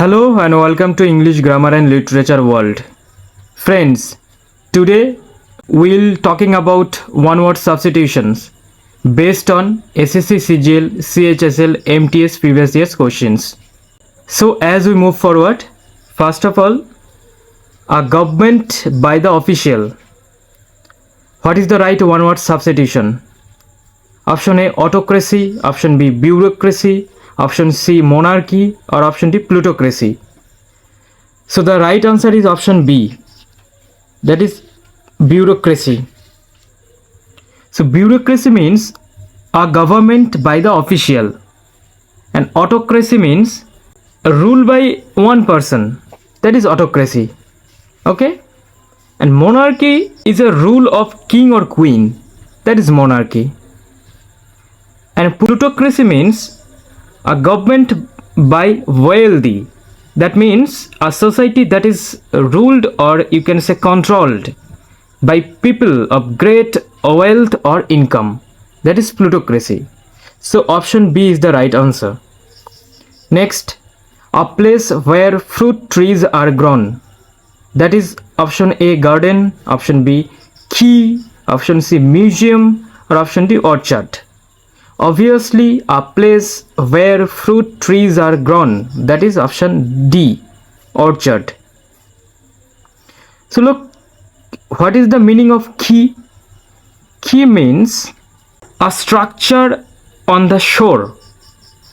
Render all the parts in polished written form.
Hello and welcome to English Grammar and Literature World. Friends, today we'll talking about one word substitutions based on SSC, CGL, CHSL, MTS previous year's questions. So as we move forward, first of all, a government by the official. What is the right one word substitution? Option A, autocracy. Option B, bureaucracy. Option C, monarchy, or option D, plutocracy. So the right answer is option B, that is bureaucracy. So bureaucracy means a government by the official, and autocracy means a rule by one person, that is autocracy. Okay, and monarchy is a rule of king or queen, that is monarchy. And plutocracy means a government by wealthy, that means a society that is ruled, or you can say controlled, by people of great wealth or income, that is plutocracy. So option B is the right answer. Next, a place where fruit trees are grown, that is option A, garden. Option B, key. Option C, museum, or option D, orchard. Obviously, a place where fruit trees are grown, that is option D, orchard. So look, what is the meaning of quay? Quay means a structure on the shore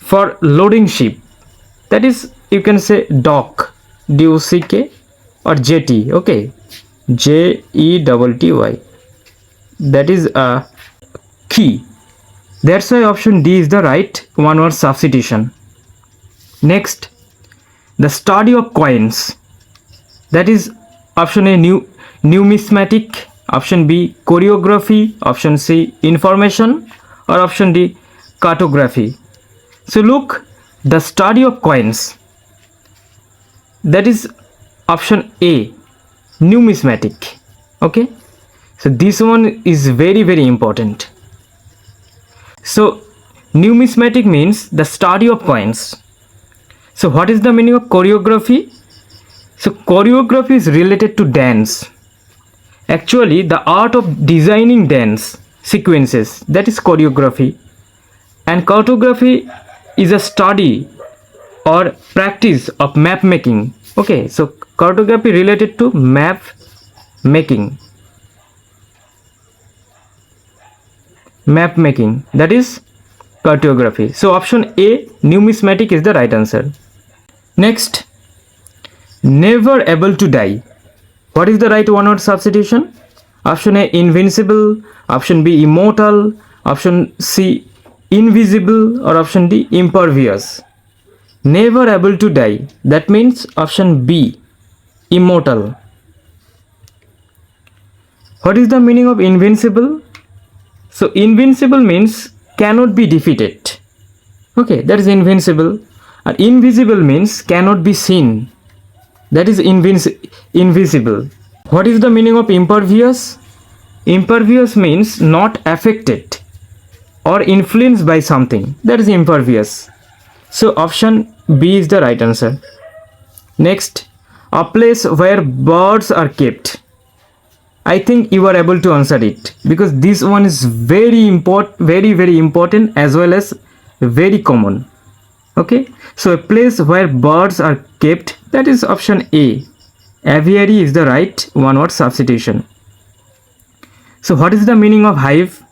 for loading ship, that is you can say dock, DOCK, or jetty. Okay, JETTY, that is a quay. That's why option D is the right one word substitution. Next, the study of coins, that is option A, numismatic. Option B, choreography. Option C, information, or option D, cartography. So look, the study of coins, that is option A, numismatic. Okay, so this one is very important. So numismatic means the study of coins. So what is the meaning of choreography? So choreography is related to dance. Actually, the art of designing dance sequences, that is choreography. And cartography is a study or practice of map making. Okay, so cartography related to map making. That is cartography. So option A, numismatic, is the right answer. Next, never able to die. What is the right one word substitution? Option A, invincible. Option B, immortal. Option C, invisible, or option D, impervious. Never able to die, that means option B, immortal. What is the meaning of invincible? So invincible means cannot be defeated. Okay, that is invincible. And invisible means cannot be seen, that is invisible. What is the meaning of impervious? Impervious means not affected or influenced by something, that is impervious. So option B is the right answer. Next, a place where birds are kept. I think you are able to answer it, because this one is very important as well as very common. Okay, so a place where birds are kept, that is option A, aviary, is the right one word substitution. So what is the meaning of hive?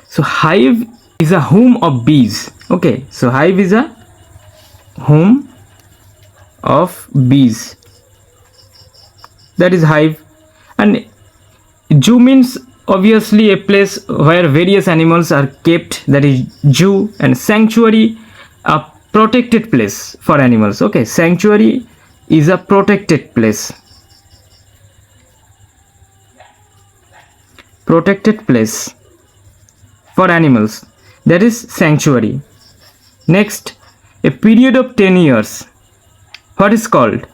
So hive is a home of bees. Okay, so hive is a home of bees, that is hive. And zoo means obviously a place where various animals are kept, that is zoo. And sanctuary, a protected place for animals. Okay, sanctuary is a protected place. Protected place for animals, that is sanctuary. Next, a period of 10 years. What is called?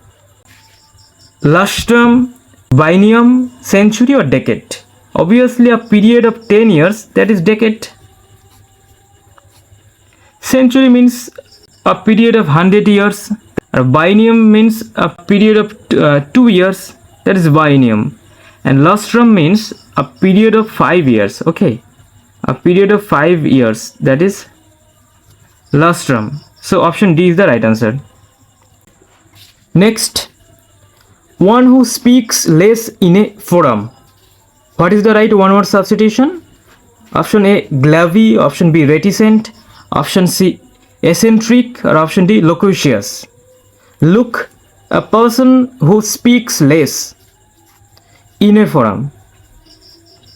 Lustrum, biennium, century, or decade? Obviously a period of 10 years, that is decade. Century means a period of 100 years, A biennium means a period of 2 years, that is biennium. And lustrum means a period of 5 years. Okay, a period of 5 years, that is lustrum. So option D is the right answer. Next, one who speaks less in a forum. What is the right one word substitution? Option A, glavy. Option B, reticent. Option C, eccentric. Or option D, loquacious. Look, a person who speaks less in a forum.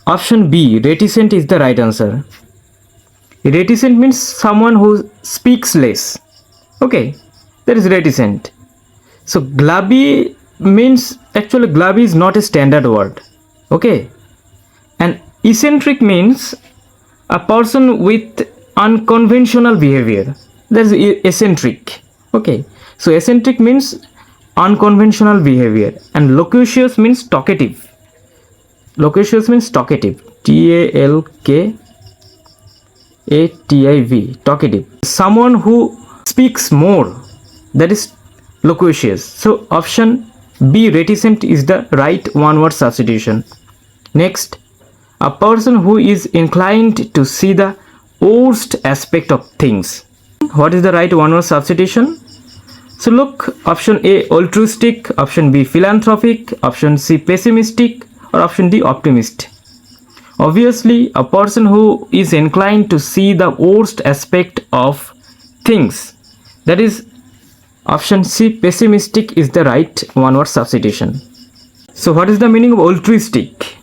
Option B, reticent is the right answer. Reticent means someone who speaks less. Okay, that is reticent. So glavy means, actually glavy is not a standard word. Okay, and eccentric means a person with unconventional behavior. That is eccentric. Okay, so eccentric means unconventional behavior, and loquacious means talkative. Loquacious means talkative. TALKATIV, talkative. Someone who speaks more, that is loquacious. So option B, reticent, is the right one word substitution. Next, a person who is inclined to see the worst aspect of things. What is the right one word substitution? So look, option A, altruistic. Option B, philanthropic. Option C, pessimistic. Or option D, optimist. Obviously, a person who is inclined to see the worst aspect of things, that is option C, pessimistic, is the right one word substitution. So what is the meaning of altruistic?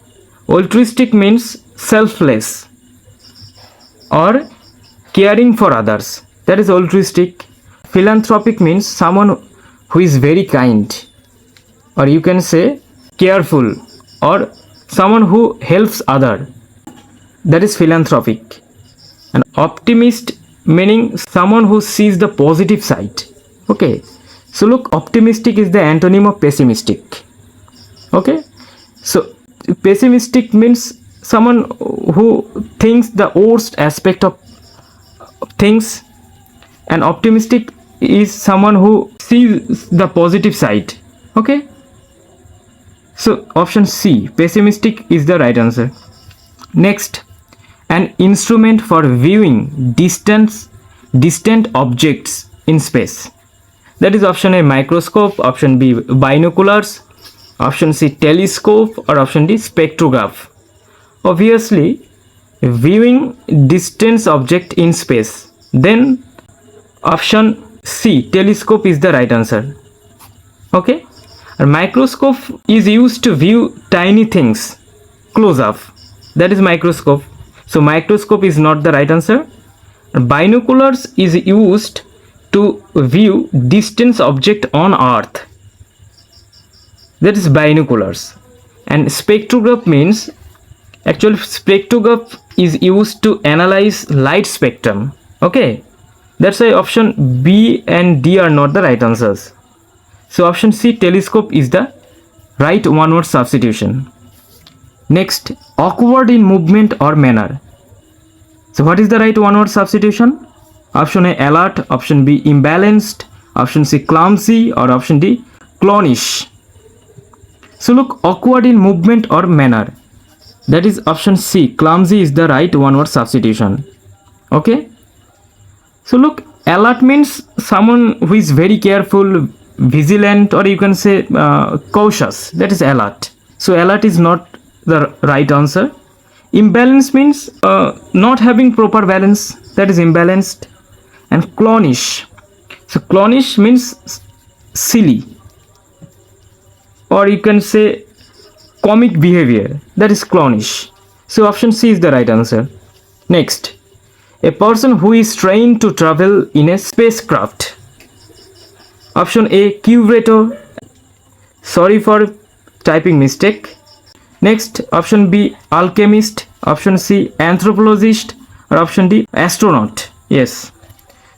Altruistic means selfless or caring for others, that is altruistic. Philanthropic means someone who is very kind, or you can say careful, or someone who helps other, that is philanthropic. And optimist meaning someone who sees the positive side. Okay, so look, optimistic is the antonym of pessimistic. Okay, so pessimistic means someone who thinks the worst aspect of things, and optimistic is someone who sees the positive side. Okay, so option C, pessimistic, is the right answer. Next, an instrument for viewing distant objects in space. That is option A, microscope. Option B, binoculars. Option C, telescope. Or option D, spectrograph. Obviously, viewing distant object in space, then option C, telescope, is the right answer. Okay, a microscope is used to view tiny things close up, that is microscope. So microscope is not the right answer. Binoculars is used to view distant object on earth, that is binoculars. And spectrograph means, actually spectrograph is used to analyze light spectrum. Okay, that's why option B and D are not the right answers. So option C, telescope, is the right one word substitution. Next, awkward in movement or manner. So what is the right one word substitution? Option A, alert. Option B, imbalanced. Option C, clumsy. Or option D, clownish. So look, awkward in movement or manner, that is option C, clumsy, is the right one word substitution. Okay, so look, alert means someone who is very careful, vigilant, or you can say cautious, that is alert. So alert is not the right answer. Imbalance means not having proper balance, that is imbalanced. And clownish, so clownish means silly, or you can say comic behavior, that is clownish. So option C is the right answer. Next, a person who is trained to travel in a spacecraft. Option A, curator. Sorry for typing mistake. Next, option B, alchemist. Option C, anthropologist. Or option D, astronaut. Yes,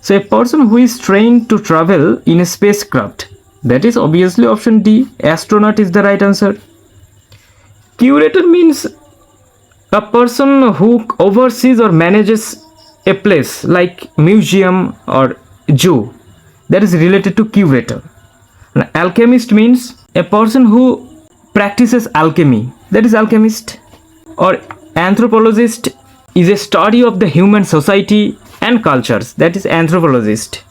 so a person who is trained to travel in a spacecraft, that is obviously option D, astronaut, is the right answer. Curator means a person who oversees or manages a place like museum or zoo, that is related to curator. Now, alchemist means a person who practices alchemy, that is alchemist. Or anthropologist is a study of the human society and cultures, that is anthropologist.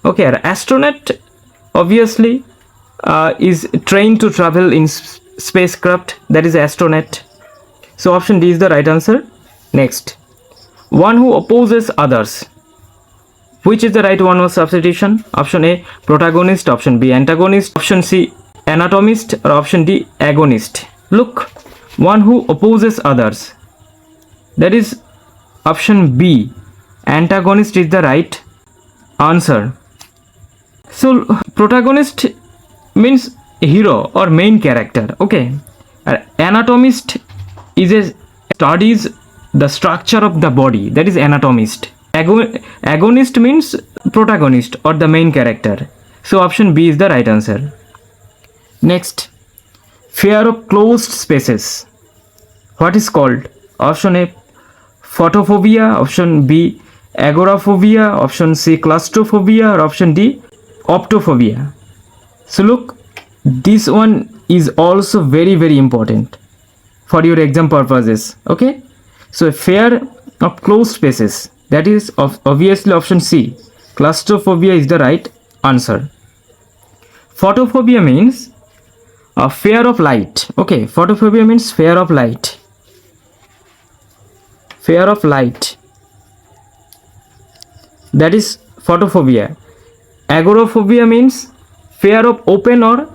Okay, astronaut obviously is trained to travel in spacecraft, that is astronaut. So option D is the right answer. Next, one who opposes others. Which is the right one word substitution? Option A, protagonist. Option B, antagonist. Option C, anatomist. Or option D, agonist. Look, one who opposes others, that is option B, antagonist is the right answer. So protagonist means hero or main character. Okay, anatomist is a studies the structure of the body, that is anatomist. Agonist means protagonist or the main character. So option B is the right answer. Next, fear of closed spaces. What is called? Option A, photophobia. Option B, agoraphobia. Option C, claustrophobia. Or option D, optophobia. So look, this one is also very, very important for your exam purposes. Okay, so fear of closed spaces, that is obviously option C, claustrophobia is the right answer. Photophobia means a fear of light. Okay, photophobia means fear of light. Fear of light, that is photophobia. Agoraphobia means fear of open or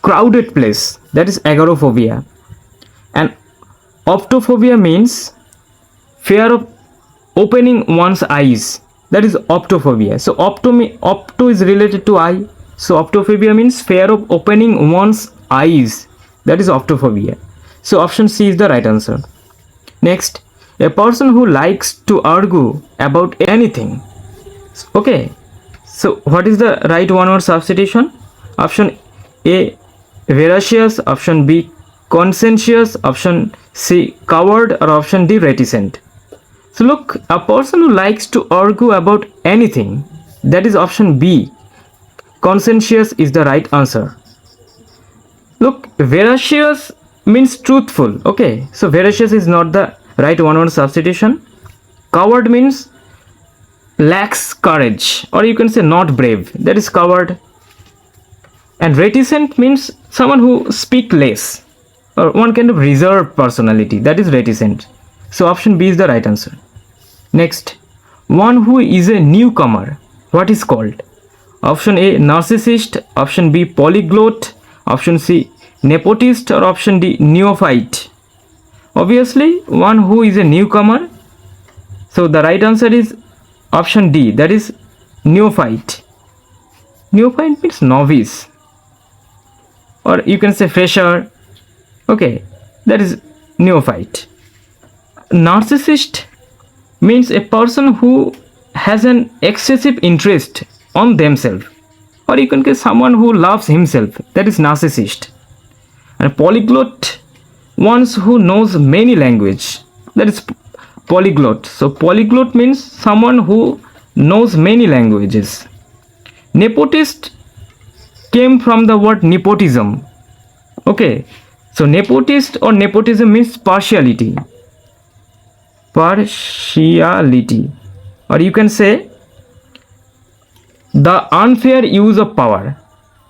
crowded place, that is agoraphobia. And optophobia means fear of opening one's eyes, that is optophobia. So opto is related to eye, so optophobia means fear of opening one's eyes, that is optophobia. So option C is the right answer. Next, a person who likes to argue about anything. Okay, so what is the right one word substitution? Option A, veracious. Option B, conscientious. Option C, coward. Or option D, reticent. So look, a person who likes to argue about anything, that is option B, conscientious is the right answer. Look, veracious means truthful. Okay, so veracious is not the right one word substitution. Coward means lacks courage, or you can say not brave, that is coward. And reticent means someone who speak less, or one kind of reserved personality, that is reticent. So option B is the right answer. Next, one who is a newcomer, what is called? Option A, narcissist. Option B, polyglot. Option C, nepotist. Or option D, neophyte. Obviously, one who is a newcomer, so the right answer is option D, that is neophyte. Neophyte means novice, or you can say fresher. Okay, that is neophyte. Narcissist means a person who has an excessive interest on themselves, or you can say someone who loves himself, that is narcissist. And polyglot, ones who knows many language, that is polyglot. So polyglot means someone who knows many languages. Nepotist came from the word nepotism. Okay, so nepotist or nepotism means partiality, or you can say the unfair use of power.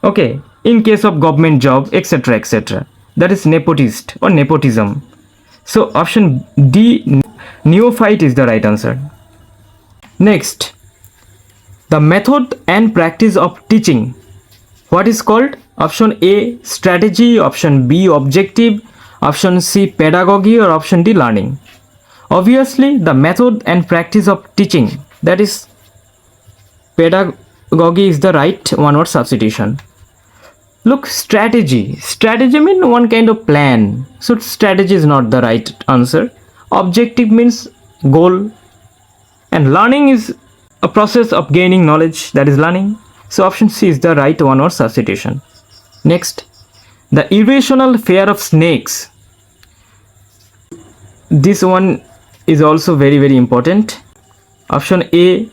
Okay, in case of government job, etc., etc., that is nepotist or nepotism. So option D, neophyte, is the right answer. Next, the method and practice of teaching, what is called? Option A, strategy. Option B, objective. Option C, pedagogy. Or option D, learning. Obviously, the method and practice of teaching, that is pedagogy, is the right one word substitution. Look, strategy means one kind of plan, so strategy is not the right answer. Objective means goal, and learning is a process of gaining knowledge, that is learning. So option C is the right one word substitution. Next, the irrational fear of snakes. This one is also very, very important. Option A,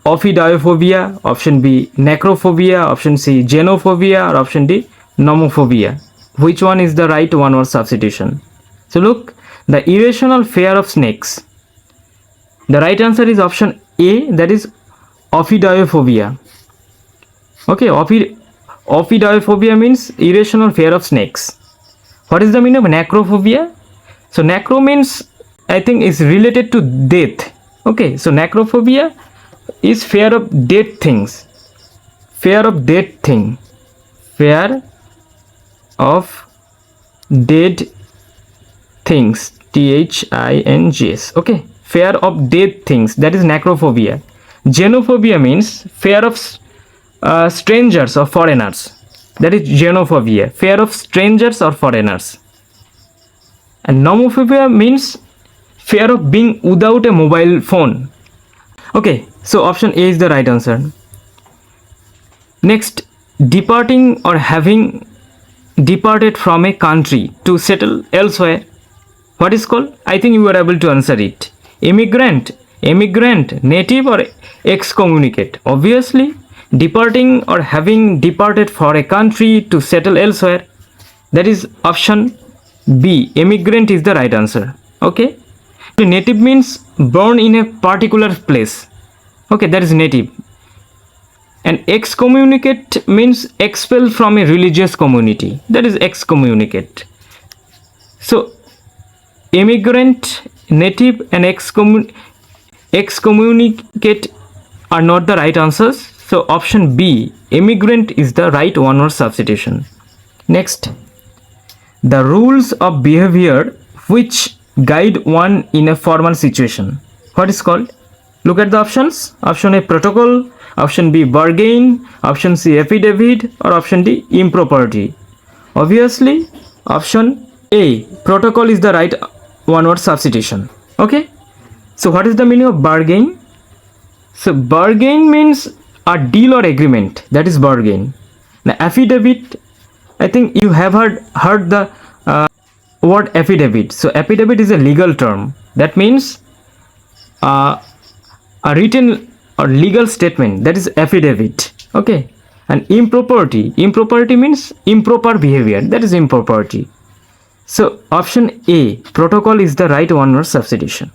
ophidiophobia, option B necrophobia, option C genophobia, or option D nomophobia. Which one is the right one word substitution? So look, the irrational fear of snakes. The right answer is option A, that is ophidiophobia. Okay, ophidiophobia means irrational fear of snakes. What is the meaning of necrophobia? So necro means, I think, is related to death. Okay, so necrophobia is fear of dead things. Fear of dead thing. Fear of dead things. THINGS. Okay, fear of dead things. That is necrophobia. Genophobia means fear of strangers or foreigners. That is genophobia. Fear of strangers or foreigners. And nomophobia means fear of being without a mobile phone. Okay, so option A is the right answer. Next, departing or having departed from a country to settle elsewhere. What is called? I think you were able to answer it. Immigrant, native, or excommunicate. Obviously, departing or having departed for a country to settle elsewhere. That is option B. Immigrant is the right answer. Okay. Native means born in a particular place. Okay, that is native. And excommunicate means expel from a religious community. That is excommunicate. So immigrant, native, and excommunicate are not the right answers. So option B, immigrant, is the right one word substitution. Next, the rules of behavior which guide one in a formal situation. What is called? Look at the options. Option A, protocol. Option B, bargain. Option C, affidavit. Or option D, impropriety. Obviously, option A, protocol, is the right one word substitution. Okay. So what is the meaning of bargain? So bargain means a deal or agreement. That is bargain. Now affidavit, I think you have heard the word affidavit. So affidavit is a legal term. That means a written or legal statement. That is affidavit. Okay. And impropriety means improper behavior. That is impropriety. So option A, protocol, is the right one word substitution.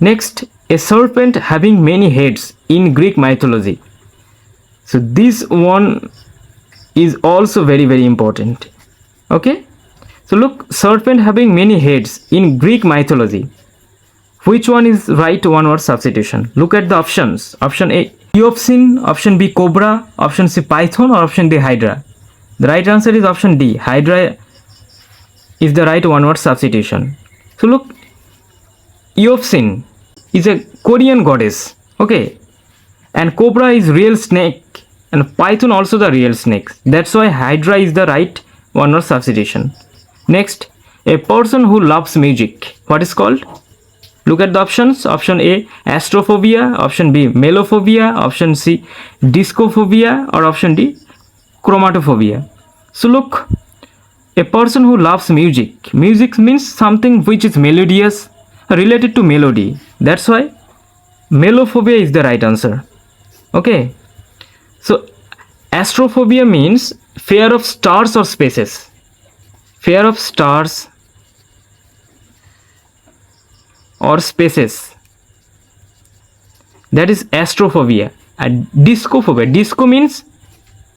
Next, a serpent having many heads in Greek mythology. So this one is also very, very important. Okay. So look, serpent having many heads in Greek mythology. Which one is right one word substitution? Look at the options. Option A, Eopsin. Option B, cobra. Option C, python. Or option D, hydra. The right answer is option D, hydra is the right one word substitution. So look, Eopsin is a Korean goddess. Okay. And cobra is real snake. And python also the real snake. That's why hydra is the right one word substitution. Next, a person who loves music. What is called? Look at the options. Option A, astrophobia. Option B, melophobia. Option C, discophobia. Or option D, chromatophobia. So look, a person who loves music. Music means something which is melodious, related to melody. That's why melophobia is the right answer. Okay. So astrophobia means fear of stars or spaces. Fear of stars or spaces. That is astrophobia. And discophobia. Disco means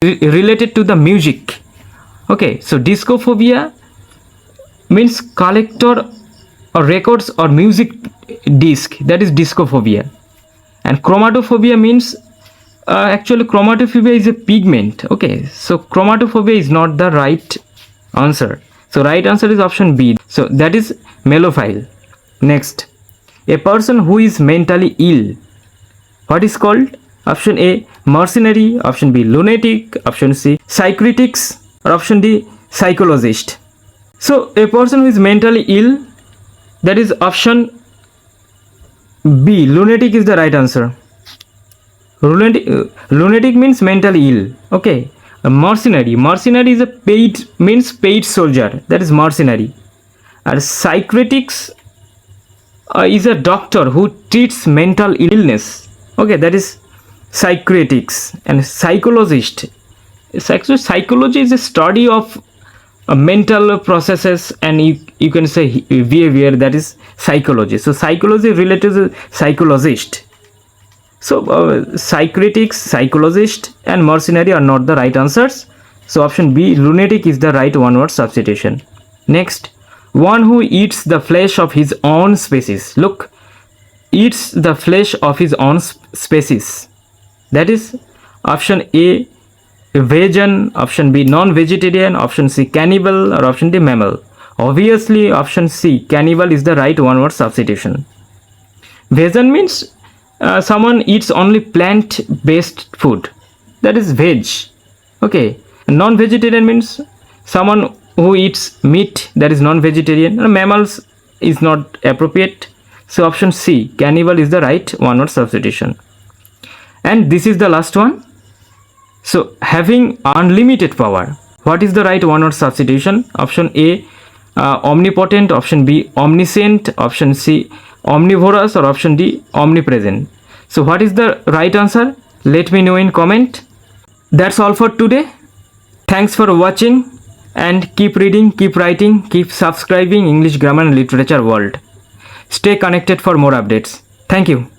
related to the music. Okay, so discophobia means collector or records or music disc. That is discophobia. And chromatophobia means actually chromatophobia is a pigment. Okay, so chromatophobia is not the right answer. So right answer is option B. So that is melophile. Next, a person who is mentally ill. What is called? Option A, mercenary. Option B, lunatic. Option C, psychiatrics. Or option D, psychologist. So a person who is mentally ill, that is option B, lunatic, is the right answer. Lunatic means mentally ill. Okay. A mercenary is a paid soldier. That is mercenary. And psychiatrics is a doctor who treats mental illness. Okay, that is psychiatrics. And psychologist. Psychology is a study of mental processes, and you can say behavior, that is psychology. So psychology related to psychologist. So psychiatrics, psychologist and mercenary are not the right answers. So option B, lunatic, is the right one word substitution. Next, one who eats the flesh of his own species. Look, eats the flesh of his own species. That is option A, vegan, option B, non-vegetarian, option C, cannibal, or option D, mammal. Obviously option C, cannibal, is the right one word substitution. Vegan means someone eats only plant based food, that is veg. Okay, non-vegetarian means someone who eats meat, that is non-vegetarian. Mammals is not appropriate. So option C, cannibal, is the right one word substitution. And this is the last one. So having unlimited power, what is the right one word substitution? Option A, omnipotent, option B, omniscient, option C, omnivorous, or option D, omnipresent. So what is the right answer? Let me know in comment. That's all for today. Thanks for watching, and keep reading, keep writing, keep subscribing English Grammar and Literature World. Stay connected for more updates. Thank you.